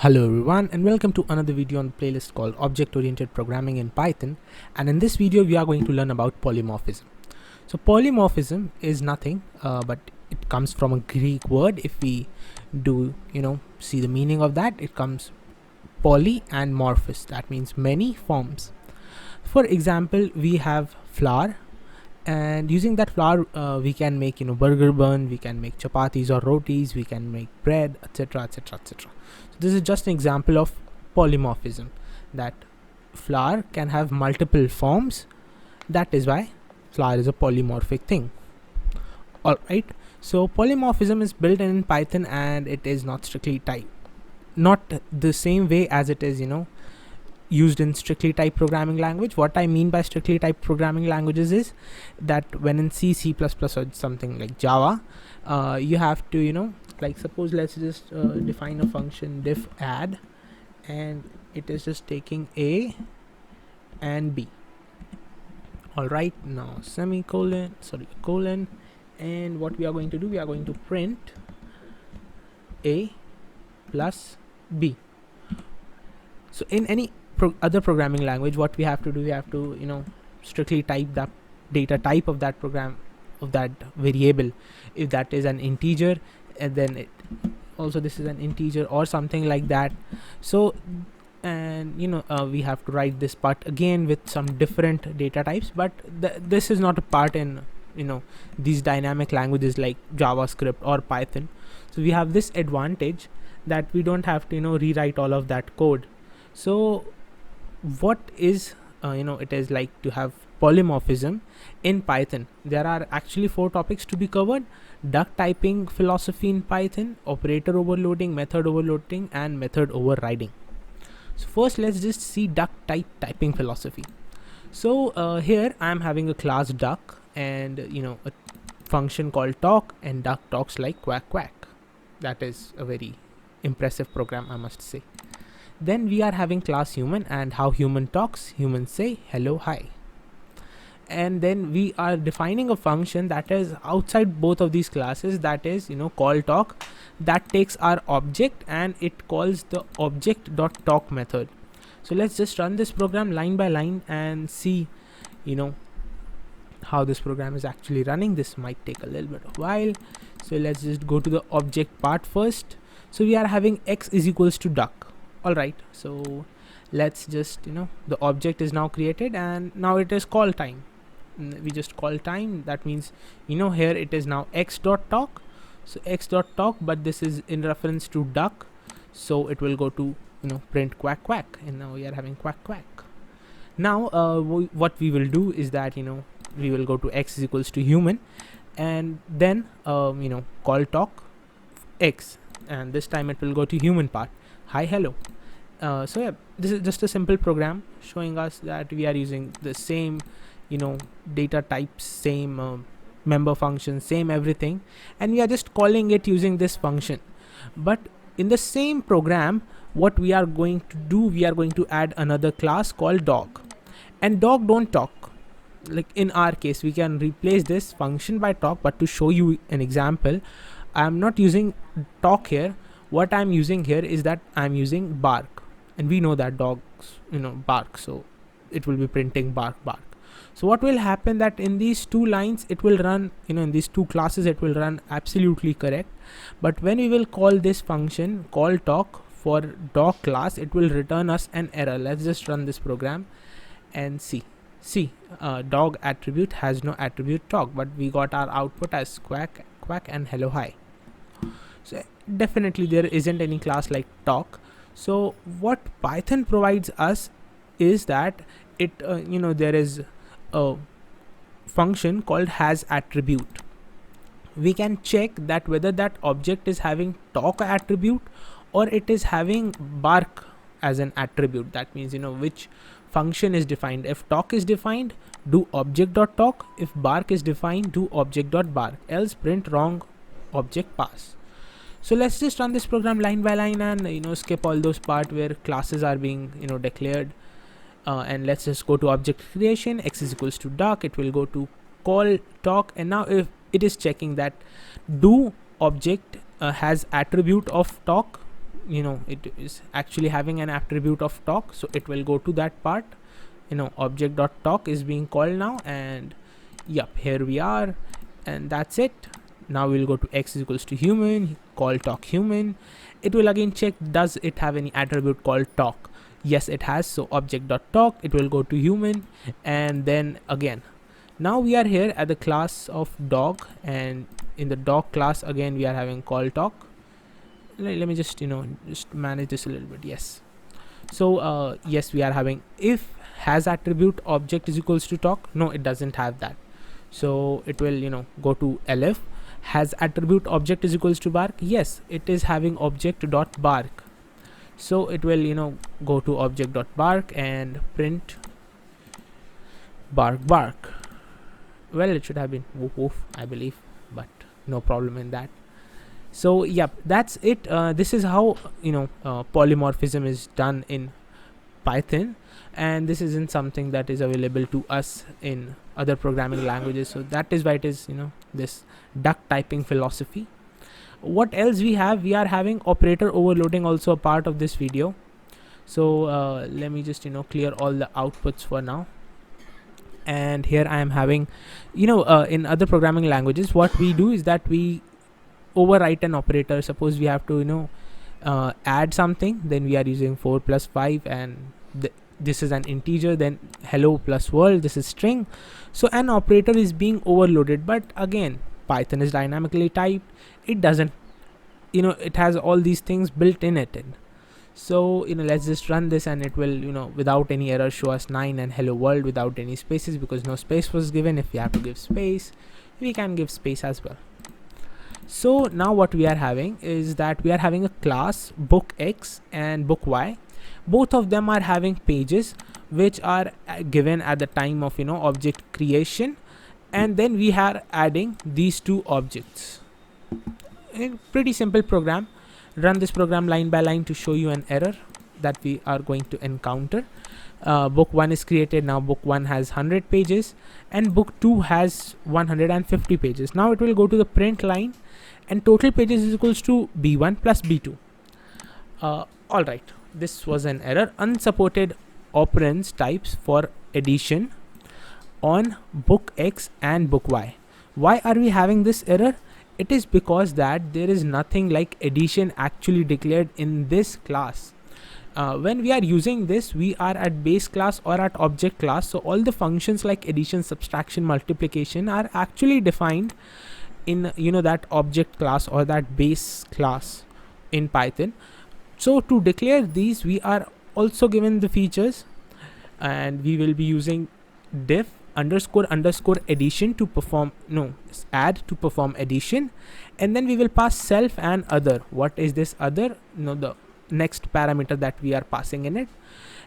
Hello everyone and welcome to another video on the playlist called Object-Oriented Programming in Python, and in this video we are going to learn about polymorphism. So polymorphism is nothing but it comes from a Greek word. If we do see the meaning of that, it comes poly and morphous, that means many forms. For example, we have flour, and using that flour we can make burger bun, we can make chapatis or rotis, we can make bread, etc, etc, etc. So this is just an example of polymorphism, that flour can have multiple forms. That is why flour is a polymorphic thing. Alright, so polymorphism is built in Python and it is not strictly typed, not the same way as it is used in strictly typed programming language. What I mean by strictly typed programming languages is that when in C, C++ or something like Java, you have to like suppose let's just define a function diff add, and it is just taking A and B. Alright, now colon, and what we are going to do, we are going to print A plus B. So in any other programming language, what we have to do, we have to strictly type the data type of that program, of that variable. If that is an integer, and then it also this is an integer or something like that. So and we have to write this part again with some different data types, but this is not a part in these dynamic languages like JavaScript or Python. So we have this advantage that we don't have to rewrite all of that code. So what is it is like to have polymorphism in Python. There are actually 4 topics to be covered: duct typing philosophy in Python, operator overloading, method overloading, and method overriding. So first let's just see duct typing philosophy. So here I am having a class duck and a function called talk, and duck talks like quack quack. That is a very impressive program, I must say. Then we are having class human, and how human talks, humans say hello, hi. And then we are defining a function that is outside both of these classes, that is call talk, that takes our object and it calls the object.talk method. So let's just run this program line by line and see how this program is actually running. This might take a little bit of while, so let's just go to the object part first. So we are having x is equals to duck. Alright, so let's just the object is now created, and now it is call time. We just call time, that means here it is now x.talk. So x.talk, but this is in reference to duck, so it will go to print quack quack, and now we are having quack quack. Now what we will do is that we will go to x is equals to human, and then call talk x, and this time it will go to human part, hi hello. So yeah, this is just a simple program showing us that we are using the same data types, same member function, same everything, and we are just calling it using this function. But in the same program, what we are going to do, we are going to add another class called dog, and dog don't talk. Like in our case, we can replace this function by talk, but to show you an example, I am not using talk here. What I'm using here is that I'm using bark, and we know that dogs bark, so it will be printing bark bark. So what will happen, that in these 2 lines it will run in these 2 classes it will run absolutely correct, but when we will call this function call talk for dog class, it will return us an error. Let's just run this program and see dog attribute has no attribute talk, but we got our output as quack quack and hello hi. So definitely there isn't any class like talk. So what Python provides us is that it there is a function called has attribute. We can check that whether that object is having talk attribute or it is having bark as an attribute. That means which function is defined. If talk is defined, do object.talk. If bark is defined, do object.bark, else print wrong object pass. So let's just run this program line by line and skip all those part where classes are being declared, and let's just go to object creation. X is equals to duck, it will go to call talk, and now if it is checking that do object has attribute of talk, it is actually having an attribute of talk, so it will go to that part. Object.talk is being called now, and yep, here we are, and that's it. Now we'll go to x is equals to human, call talk human. It will again check, does it have any attribute called talk? Yes, it has. So object.talk, it will go to human, and then again, now we are here at the class of dog, and in the dog class again we are having call talk. Let me just just manage this a little bit. Yes, so yes, we are having if has attribute object is equals to talk. No, it doesn't have that, so it will go to elif. Has attribute object is equals to bark. Yes, it is having object dot bark, so it will go to object dot bark and print bark bark. Well, it should have been woof woof, I believe, but no problem in that. So yep, that's it. This is how polymorphism is done in Python, and this isn't something that is available to us in other programming languages, so that is why it is this duct typing philosophy. What else we have? We are having operator overloading, also a part of this video. So let me just clear all the outputs for now. And here I am having in other programming languages, what we do is that we overwrite an operator. Suppose we have to add something, then we are using 4 plus 5, and this is an integer, then hello plus world, this is string. So an operator is being overloaded, but again, Python is dynamically typed. It doesn't it has all these things built in it. So let's just run this, and it will without any error show us 9 and hello world without any spaces, because no space was given. If we have to give space, we can give space as well. So now what we are having is that we are having a class book X and book Y. Both of them are having pages which are given at the time of object creation, and then we are adding these two objects. A pretty simple program. Run this program line by line to show you an error that we are going to encounter. Book 1 is created. Now book 1 has 100 pages and book 2 has 150 pages. Now it will go to the print line, and total pages is equals to b1 plus b2. Alright, this was an error. Unsupported operands types for addition on book X and book Y. Why are we having this error? It is because that there is nothing like addition actually declared in this class. When we are using this, we are at base class or at object class, so all the functions like addition, subtraction, multiplication are actually defined in that object class or that base class in Python. So to declare these, we are also given the features, and we will be using diff underscore addition to perform add to perform addition, and then we will pass self and other. What is this other? The next parameter that we are passing in it,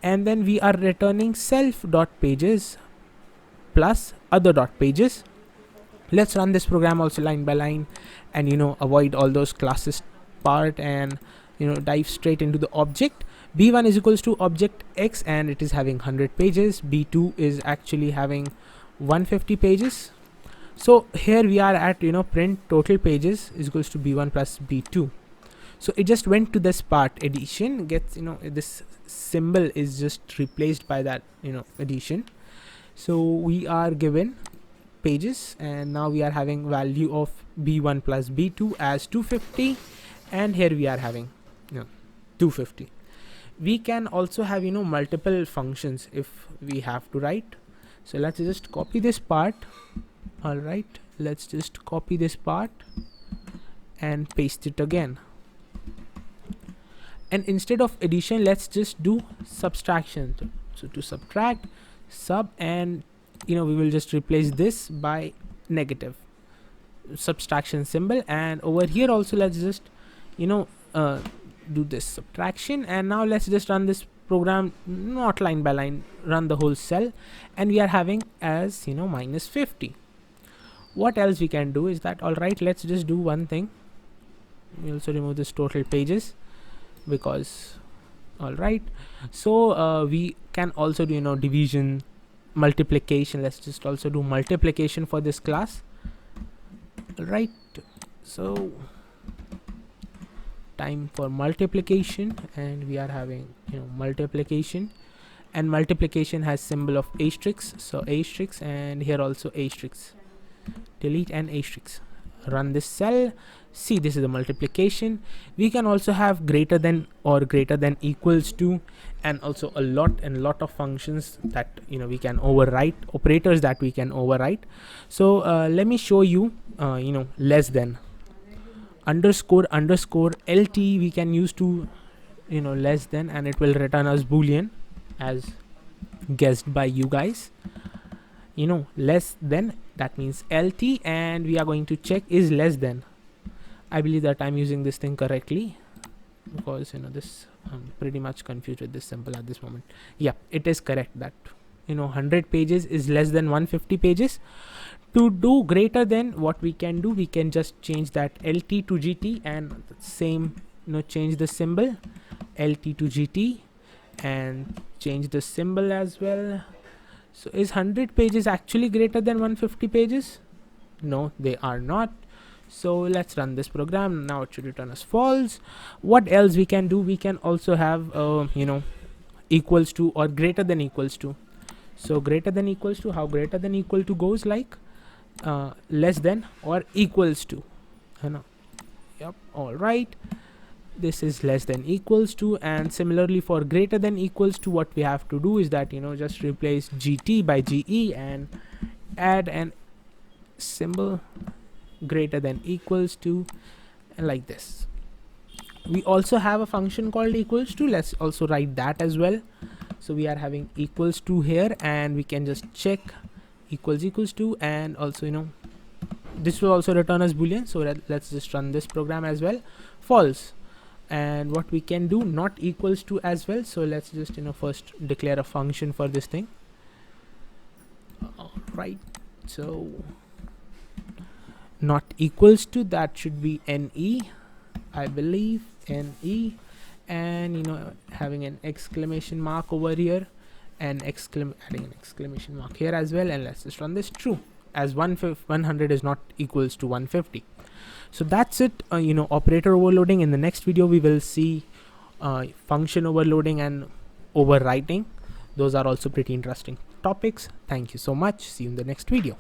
and then we are returning self dot pages plus other dot pages. Let's run this program also line by line, and avoid all those classes part, and dive straight into the object. B1 is equals to object X, and it is having 100 pages. B2 is actually having 150 pages. So here we are at print total pages is equals to B1 plus B2. So it just went to this part, addition gets this symbol is just replaced by that addition. So we are given pages, and now we are having value of B1 plus B2 as 250, and here we are having 250. We can also have multiple functions if we have to write. So let's just copy this part. All right, let's just copy this part and paste it again, and instead of addition, let's just do subtraction. So to subtract, sub, and we will just replace this by negative subtraction symbol, and over here also let's just do this subtraction. And now let's just run this program, not line by line, run the whole cell, and we are having as minus 50. What else we can do is that, all right, let's just do one thing. We also remove this total pages, because all right, so we can also do division, multiplication. Let's just also do multiplication for this class. All right, so time for multiplication, and we are having multiplication, and multiplication has symbol of asterisk, so asterisk, and here also asterisk. Delete and asterisk. Run this cell. See, this is the multiplication. We can also have greater than or greater than equals to, and also a lot of functions that we can overwrite, operators that we can overwrite. So let me show you less than, underscore lt we can use to less than, and it will return us boolean as guessed by you guys. Less than, that means lt, and we are going to check is less than. I believe that I'm using this thing correctly, because this I'm pretty much confused with this symbol at this moment. Yeah, it is correct that 100 pages is less than 150 pages. To do greater than, what we can do, we can just change that lt to gt, and same change the symbol lt to gt, and change the symbol as well. So is 100 pages actually greater than 150 pages? No, they are not. So let's run this program. Now it should return us false. What else we can do? We can also have equals to or greater than equals to. So greater than equals to, how greater than equal to goes, like less than or equals to. Yep, all right, this is less than equals to. And similarly for greater than equals to, what we have to do is that just replace gt by ge and add an symbol greater than equals to, and like this. We also have a function called equals to. Let's also write that as well. So we are having equals to here, and we can just check equals to, and also this will also return us boolean. So let's just run this program as well, false. And what we can do, not equals to as well. So let's just first declare a function for this thing. All right, so not equals to, that should be ne, I believe, ne, and having an exclamation mark over here, and adding an exclamation mark here as well. And let's just run this true, as 100 is not equals to 150. So that's it. Operator overloading. In the next video we will see function overloading and overwriting. Those are also pretty interesting topics. Thank you so much. See you in the next video.